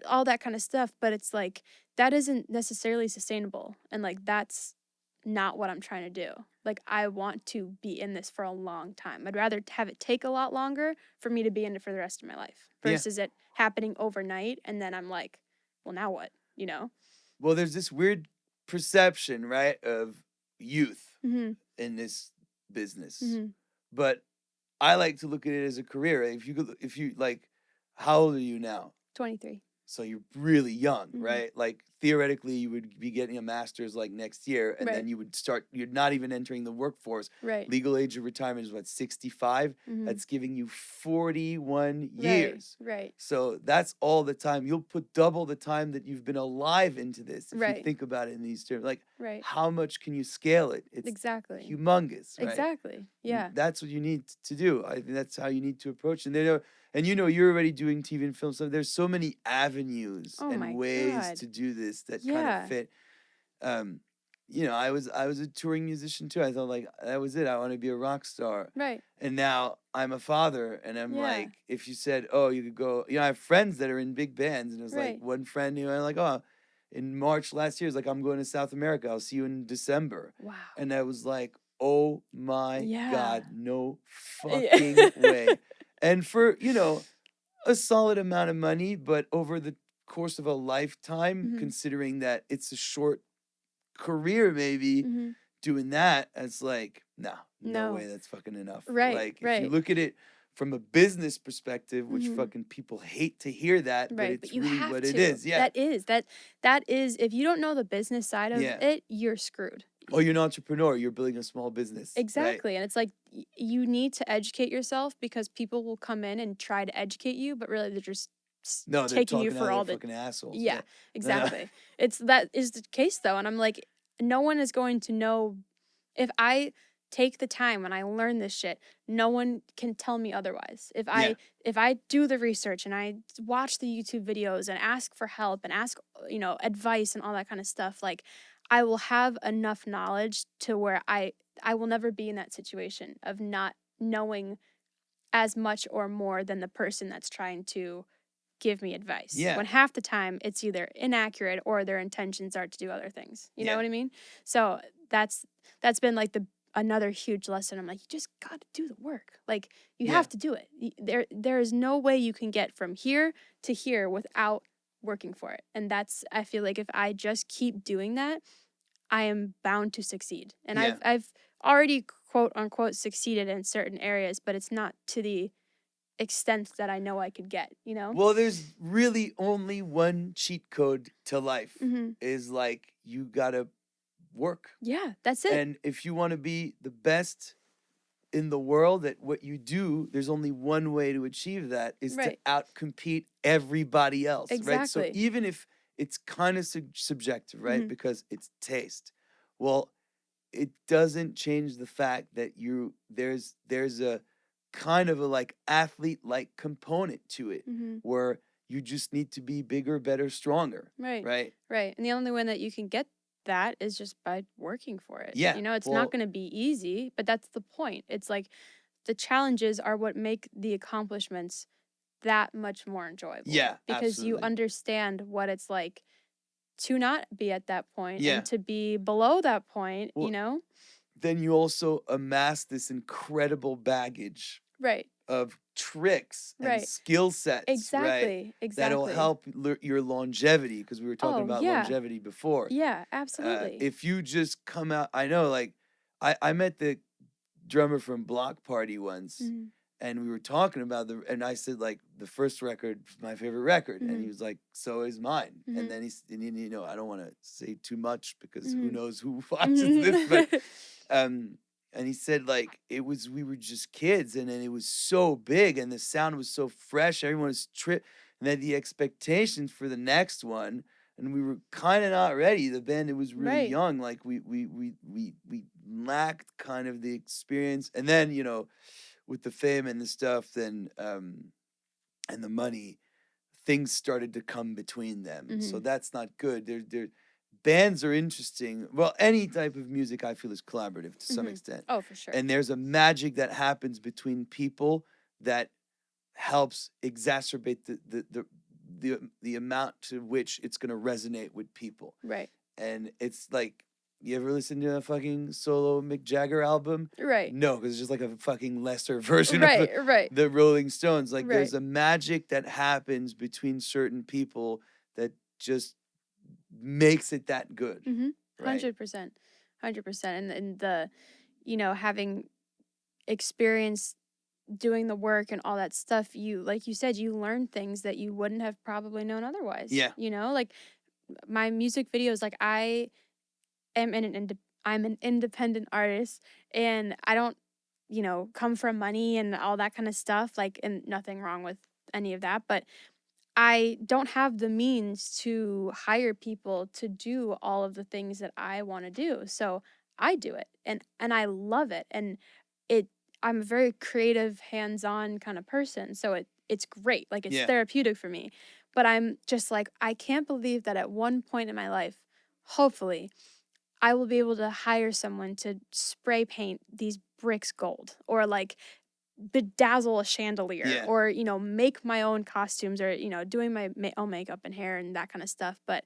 all that kind of stuff. But it's like, that isn't necessarily sustainable. And, like, that's not what I'm trying to do. Like, I want to be in this for a long time. I'd rather have it take a lot longer for me to be in it for the rest of my life, versus it happening overnight, and then I'm like, well, now what? You know? Well, there's this weird perception, right, of youth in this business. But I like to look at it as a career. If you like, how old are you now? 23. So you're really young, right? Like, theoretically, you would be getting a master's, like, next year, and then you're not even entering the workforce. Right. Legal age of retirement is what, 65? That's giving you 41 years. Right. So that's all the time. You'll put double the time that you've been alive into this, if you think about it in these terms. Like, how much can you scale it? It's humongous, right? Exactly. Yeah. That's what you need to do. I think that's how you need to approach it. And you know, you're already doing TV and film stuff. There's so many avenues and ways to do this that kind of fit. You know, I was a touring musician too. I thought, like, that was it. I want to be a rock star. Right. And now I'm a father, and I'm like, if you said, oh, you could go, you know, I have friends that are in big bands, and it was like, one friend who I'm like, oh, in March last year, it's like, I'm going to South America. I'll see you in December. Wow. And I was like, oh my God, no fucking way. And for, you know, a solid amount of money, but over the course of a lifetime, Mm-hmm. considering that it's a short career maybe, Mm-hmm. doing that, it's like, no way that's fucking enough. Right, like, right. If you look at it from a business perspective, which Mm-hmm. fucking people hate to hear that, Right, but it's but you really have what to. it is. Yeah. That is, if you don't know the business side of it, you're screwed. Oh, you're an entrepreneur. You're building a small business. Exactly. Right? And it's like, you need to educate yourself, because people will come in and try to educate you, but really they're just taking you for all the fucking assholes. Yeah, exactly. That is the case though. And I'm like, no one is going to know. If I take the time and I learn this shit, no one can tell me otherwise. If I do the research and I watch the YouTube videos and ask for help and ask, advice and all that kind of stuff, like, I will have enough knowledge to where I will never be in that situation of not knowing as much or more than the person that's trying to give me advice. Yeah. When half the time it's either inaccurate or their intentions are to do other things. You know what I mean? So that's been like another huge lesson. I'm like, you just got to do the work. Like, you have to do it. There is no way you can get from here to here without working for it. And I feel like if I just keep doing that, I am bound to succeed. And I've already quote unquote succeeded in certain areas, but it's not to the extent that I know I could get, Well, there's really only one cheat code to life. Mm-hmm. Is like, you gotta work. Yeah, that's it. And if you want to be the best in the world at what you do, there's only one way to achieve that, is to outcompete everybody else. Exactly. Right? So even if it's kind of subjective, right? Mm-hmm. Because it's taste. Well, it doesn't change the fact that there's a kind of a like athlete-like component to it, Mm-hmm. where you just need to be bigger, better, stronger. Right. And the only way that you can get that is just by working for it. Yeah. It's not going to be easy, but that's the point. It's like, the challenges are what make the accomplishments that much more enjoyable. Yeah, because you understand what it's like to not be at that point and to be below that point, Then you also amass this incredible baggage of tricks and skill sets. Exactly. That'll help your longevity, because we were talking about longevity before. Yeah, absolutely. If you just come out, I know, like, I met the drummer from Block Party once, Mm-hmm. and we were talking about and I said, like, the first record was my favorite record, Mm-hmm. and he was like, so is mine. Mm-hmm. And then I don't want to say too much, because Mm-hmm. who knows who watches this, but and he said, like, we were just kids, and then it was so big, and the sound was so fresh, everyone was and then the expectations for the next one, and we were kind of not ready. The band, it was really young, like we lacked kind of the experience, and then with the fame and the stuff, then and the money, things started to come between them. Mm-hmm. So that's not good. Bands are interesting. Well, any type of music, I feel, is collaborative to some extent. Oh, for sure. And there's a magic that happens between people that helps exacerbate the amount to which it's going to resonate with people. Right. And it's like, you ever listen to a fucking solo Mick Jagger album? Right. No, because it's just like a fucking lesser version of the Rolling Stones. Like, there's a magic that happens between certain people that just makes it that good. 100%. 100%. And the, having experience doing the work and all that stuff, like you said, you learn things that you wouldn't have probably known otherwise. Yeah. Like, my music videos, like, I'm an independent artist, and I don't, come from money and all that kind of stuff, like, and nothing wrong with any of that, but I don't have the means to hire people to do all of the things that I want to do. So I do it, and I love it. And I'm a very creative, hands-on kind of person. So it's great. Like, it's therapeutic for me. But I'm just like, I can't believe that at one point in my life, hopefully, I will be able to hire someone to spray paint these bricks gold, or like bedazzle a chandelier, or make my own costumes, or doing my own makeup and hair and that kind of stuff. But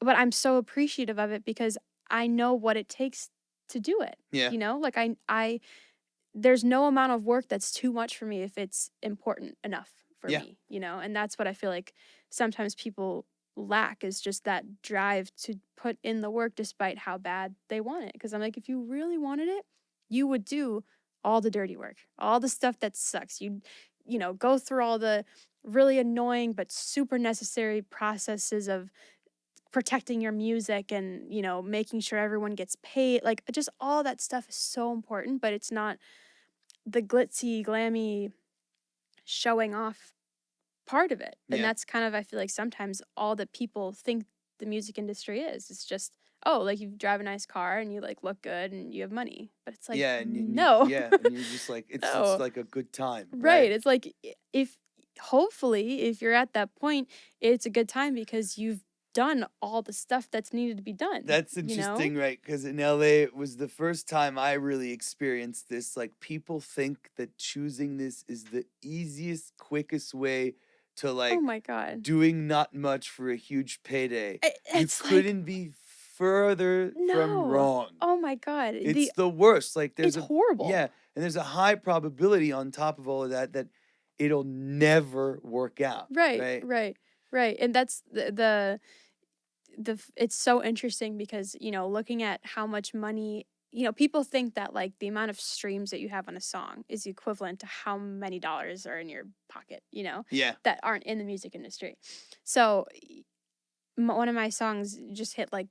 I'm so appreciative of it, because I know what it takes to do it. Like, I there's no amount of work that's too much for me if it's important enough for me, you know? And that's what I feel like sometimes people lack, is just that drive to put in the work despite how bad they want it. Because I'm like, if you really wanted it, you would do all the dirty work, all the stuff that sucks. You know, go through all the really annoying but super necessary processes of protecting your music and, you know, making sure everyone gets paid. Like, just all that stuff is so important, but it's not the glitzy, glammy, showing off part of it. And that's kind of, I feel like sometimes all that people think the music industry is. It's just, oh, like you drive a nice car and you like look good and you have money. But it's like, no. And you're just like, it's like a good time. Right. It's like, hopefully, if you're at that point, it's a good time because you've done all the stuff that's needed to be done. That's interesting, you know? Right? Because in LA, it was the first time I really experienced this. Like, people think that choosing this is the easiest, quickest way to, like, oh my God, doing not much for a huge payday. You couldn't be further from wrong. Oh my God. It's the worst. Like, it's horrible. Yeah. And there's a high probability on top of all of that that it'll never work out. Right. And that's the it's so interesting because, you know, looking at how much money, you know, people think that like the amount of streams that you have on a song is equivalent to how many dollars are in your pocket, you know, that aren't in the music industry. So one of my songs just hit like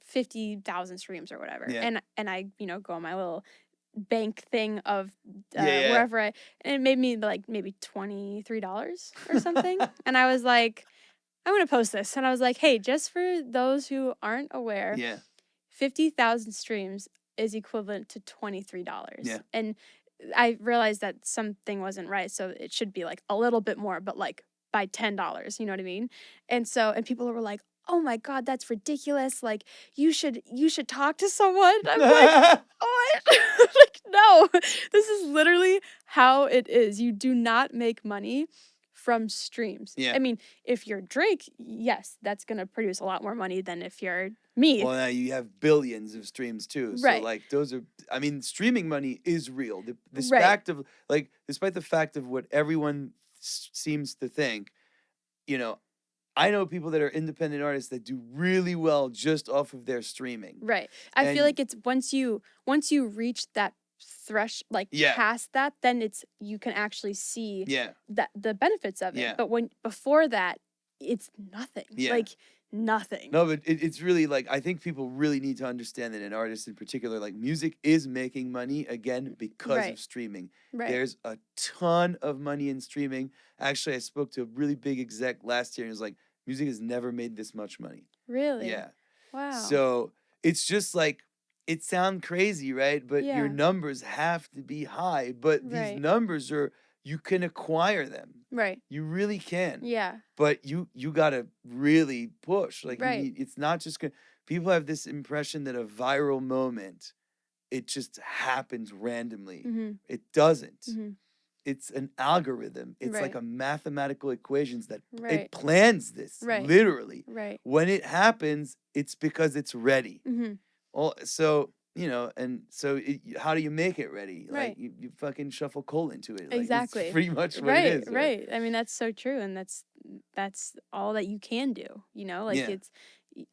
50,000 streams or whatever. And I, you know, go on my little bank thing of wherever and it made me like maybe $23 or something. And I was like, I'm going to post this. And I was like, hey, just for those who aren't aware, 50,000 streams is equivalent to $23. And I realized that something wasn't right. So it should be like a little bit more, but like by $10, you know what I mean? And people were like, oh my God, that's ridiculous. Like, you should talk to someone. I'm like, what? Like, no, this is literally how it is. You do not make money from streams. I mean, if you're Drake, yes, that's going to produce a lot more money than if you're me. Well, now you have billions of streams too. So like those are, I mean, streaming money is real. The fact of like, despite the fact of what everyone seems to think, you know, I know people that are independent artists that do really well just off of their streaming. Right. I feel like it's once you reach that past that, then you can actually see that the benefits of it. But before that, it's nothing. Like nothing. No, but it's really like, I think people really need to understand that an artist in particular, like music is making money again because of streaming. There's a ton of money in streaming. Actually, I spoke to a really big exec last year and he was like, music has never made this much money. Really? Yeah. Wow. So it's just like, it sounds crazy, right? But your numbers have to be high. But these numbers you can acquire them. Right. You really can. Yeah. But you gotta really push. Like, it's not just gonna. People have this impression that a viral moment, it just happens randomly. It doesn't. It's an algorithm. It's like a mathematical equations that it plans this literally. When it happens, it's because it's ready. So, you know, and so how do you make it ready? Like you fucking shuffle coal into it. Like, exactly. It's pretty much what it is. Right. I mean, that's so true. And that's all that you can do, you know, like it's,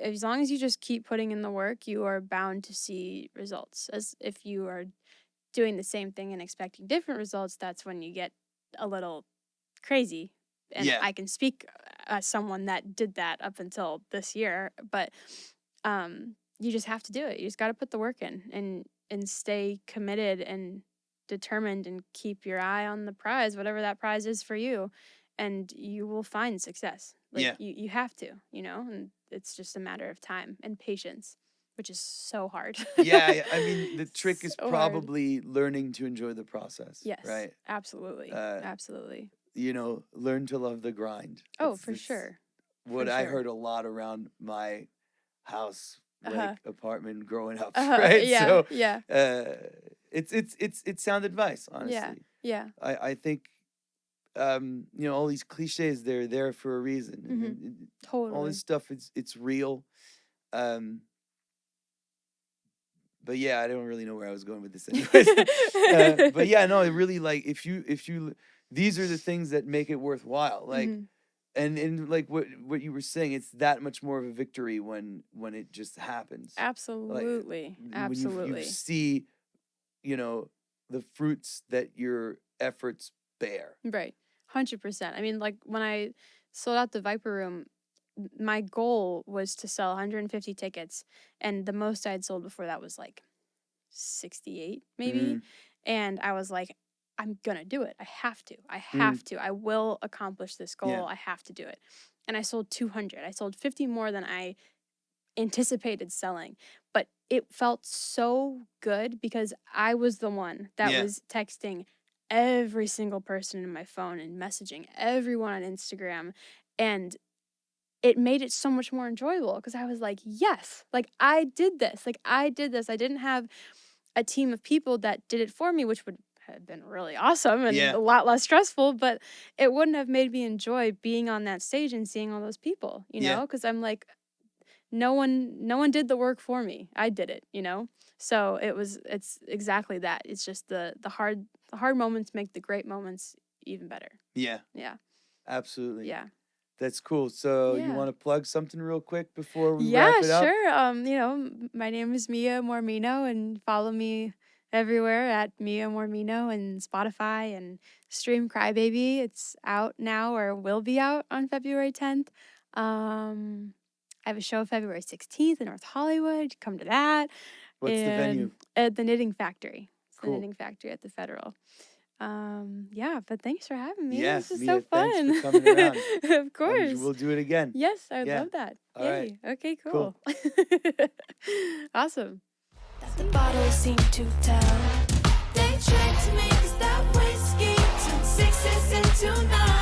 as long as you just keep putting in the work, you are bound to see results. As if you are doing the same thing and expecting different results, that's when you get a little crazy. And I can speak as someone that did that up until this year, but, you just have to do it. You just got to put the work in and stay committed and determined and keep your eye on the prize, whatever that prize is for you, and you will find success. Like you have to, you know, and it's just a matter of time and patience, which is so hard. I mean, the trick is probably learning to enjoy the process. Yes. Right. Absolutely. Absolutely. You know, learn to love the grind. For sure. What I heard a lot around my house, like apartment growing up, right? So it's sound advice, honestly. I think you know, all these cliches, they're there for a reason. Totally. All this stuff, it's real. But yeah, I don't really know where I was going with this anyways. But yeah, no, it really, like, if you these are the things that make it worthwhile. Like, and like what you were saying, it's that much more of a victory when it just happens. Absolutely. Like, Absolutely. when you see, you know, the fruits that your efforts bear. Right. 100%. I mean, like when I sold out the Viper Room, my goal was to sell 150 tickets, and the most I'd sold before that was like 68 maybe. And I was like, I'm gonna do it. I have to. I will accomplish this goal. Yeah. I have to do it. And I sold 200. I sold 50 more than I anticipated selling, but it felt so good because I was the one that was texting every single person in my phone and messaging everyone on Instagram, and it made it so much more enjoyable because I was like, yes, like I did this. I didn't have a team of people that did it for me, which would have been really awesome and a lot less stressful, but it wouldn't have made me enjoy being on that stage and seeing all those people, you know, because I'm like, no one did the work for me. I did it, you know? So it's exactly that. It's just the hard moments make the great moments even better. Yeah. Yeah. Absolutely. Yeah. That's cool. So you want to plug something real quick before we wrap it up? Yeah, sure. You know, my name is Mia Mormino, and follow me everywhere at Mia Mormino and Spotify and stream Crybaby. It's out now or will be out on February 10th. I have a show February 16th in North Hollywood. Come to that. What's the venue? At the Knitting Factory. It's cool. The Knitting Factory at the Federal. Yeah, but thanks for having me. Yeah, this is Mia, so fun. Thanks for coming around. Of course. We'll do it again. Yes, I would love that. All Yay. right. Okay, cool. Awesome. That the bottles seem to tell. They tried to make us that whiskey, 2 6s into 9.